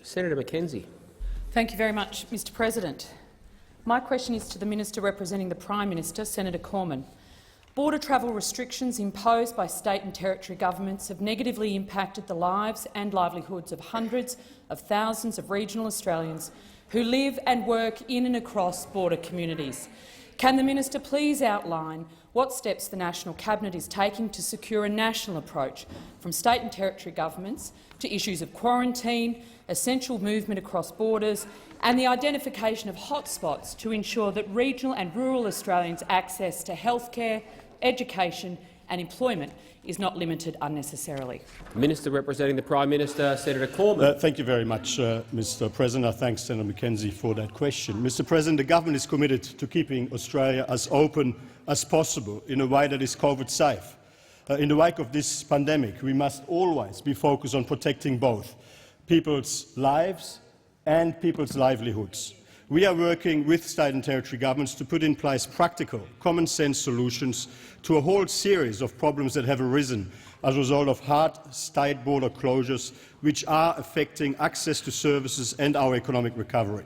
Senator Mackenzie. Thank you very much, Mr President. My question is to the Minister representing the Prime Minister, Senator Cormann. Border travel restrictions imposed by state and territory governments have negatively impacted the lives and livelihoods of hundreds of thousands of regional Australians who live and work in and across border communities. Can the Minister please outline what steps the National Cabinet is taking to secure a national approach from state and territory governments to issues of quarantine, essential movement across borders and the identification of hotspots to ensure that regional and rural Australians' access to healthcare, education and employment is not limited unnecessarily? Minister representing the Prime Minister, Senator Cormann. Thank you very much, Mr President. I thank Senator Mackenzie for that question. Mr President, the government is committed to keeping Australia as open as possible in a way that is COVID-safe. In the wake of this pandemic, we must always be focused on protecting both people's lives and people's livelihoods. We are working with state and territory governments to put in place practical, common-sense solutions to a whole series of problems that have arisen as a result of hard state border closures, which are affecting access to services and our economic recovery.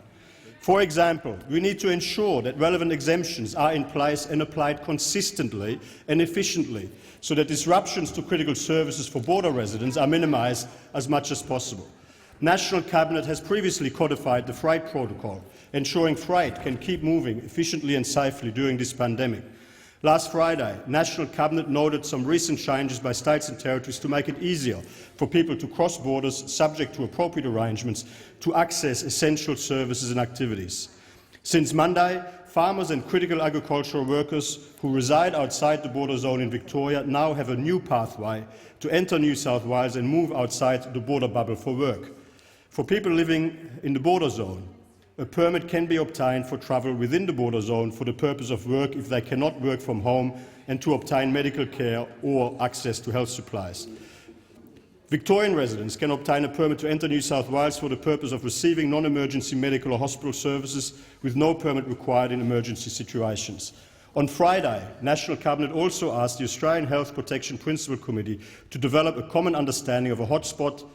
For example, we need to ensure that relevant exemptions are in place and applied consistently and efficiently, so that disruptions to critical services for border residents are minimised as much as possible. National Cabinet has previously codified the freight protocol, ensuring freight can keep moving efficiently and safely during this pandemic. Last Friday, National Cabinet noted some recent changes by states and territories to make it easier for people to cross borders, subject to appropriate arrangements, to access essential services and activities. Since Monday, farmers and critical agricultural workers who reside outside the border zone in Victoria now have a new pathway to enter New South Wales and move outside the border bubble for work. For people living in the border zone, a permit can be obtained for travel within the border zone for the purpose of work if they cannot work from home and to obtain medical care or access to health supplies. Victorian residents can obtain a permit to enter New South Wales for the purpose of receiving non-emergency medical or hospital services with no permit required in emergency situations. On Friday, National Cabinet also asked the Australian Health Protection Principal Committee to develop a common understanding of a hotspot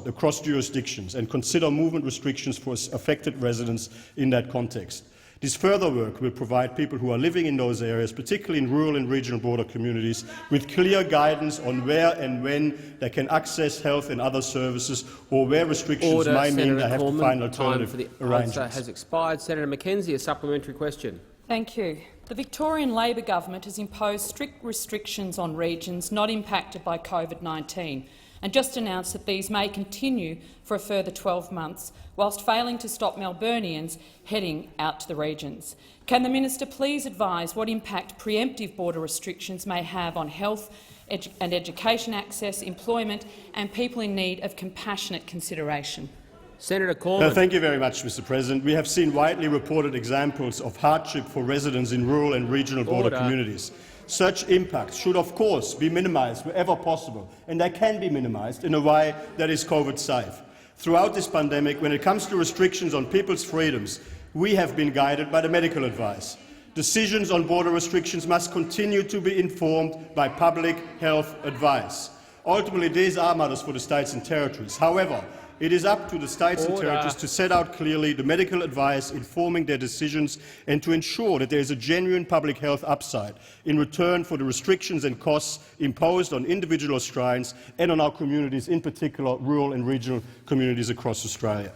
across jurisdictions and consider movement restrictions for affected residents in that context. This further work will provide people who are living in those areas, particularly in rural and regional border communities, with clear guidance on where and when they can access health and other services, or where restrictions may mean they have to find alternative arrangements. Time has expired. Senator Mackenzie, a supplementary question. Thank you. The Victorian Labor government has imposed strict restrictions on regions not impacted by COVID-19 and just announced that these may continue for a further 12 months, whilst failing to stop Melburnians heading out to the regions. Can the Minister please advise what impact preemptive border restrictions may have on health and education access, employment and people in need of compassionate consideration? Senator Cormann. Thank you very much, Mr President. We have seen widely reported examples of hardship for residents in rural and regional border communities. Such impacts should, of course, be minimised wherever possible, and they can be minimised in a way that is COVID-safe. Throughout this pandemic, when it comes to restrictions on people's freedoms, we have been guided by the medical advice. Decisions on border restrictions must continue to be informed by public health advice. Ultimately, these are matters for the states and territories. However, it is up to the states and territories to set out clearly the medical advice informing their decisions and to ensure that there is a genuine public health upside in return for the restrictions and costs imposed on individual Australians and on our communities, in particular rural and regional communities across Australia.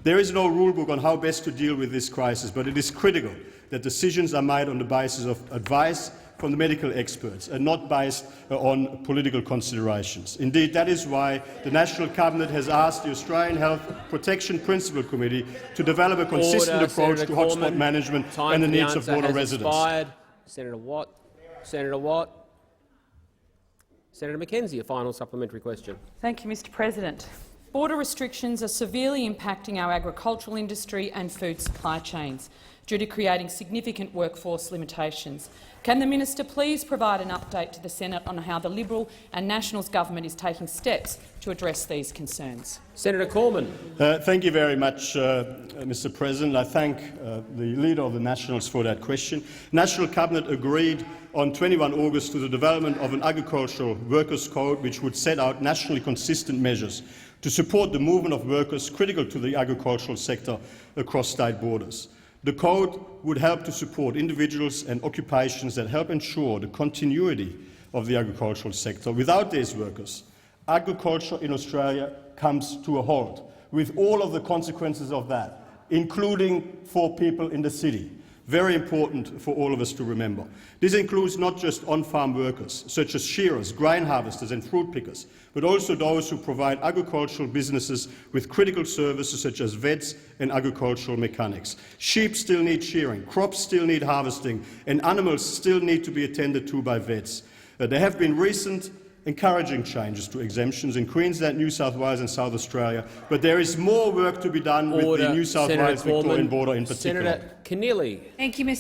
There is no rulebook on how best to deal with this crisis, but it is critical that decisions are made on the basis of advice from the medical experts and not based on political considerations. Indeed, that is why the National Cabinet has asked the Australian Health Protection Principal Committee to develop a consistent approach to hotspot management and the needs of border residents. Expired. Senator Watt. Senator Watt. Senator Mackenzie, a final supplementary question. Thank you, Mr President. Border restrictions are severely impacting our agricultural industry and food supply chains due to creating significant workforce limitations. Can the Minister please provide an update to the Senate on how the Liberal and Nationals government is taking steps to address these concerns? Senator Cormann. Thank you very much, Mr President. I thank the Leader of the Nationals for that question. National Cabinet agreed on 21 August to the development of an agricultural workers' code which would set out nationally consistent measures to support the movement of workers critical to the agricultural sector across state borders. The Code would help to support individuals and occupations that help ensure the continuity of the agricultural sector. Without these workers, agriculture in Australia comes to a halt, with all of the consequences of that, including for people in the city. Very important for all of us to remember. This includes not just on-farm workers, such as shearers, grain harvesters and fruit pickers, but also those who provide agricultural businesses with critical services such as vets and agricultural mechanics. Sheep still need shearing, crops still need harvesting, and animals still need to be attended to by vets. There have been recent encouraging changes to exemptions in Queensland, New South Wales and South Australia, but there is more work to be done with the New South Wales-Victorian border in particular. Senator Keneally. Thank you, Mr.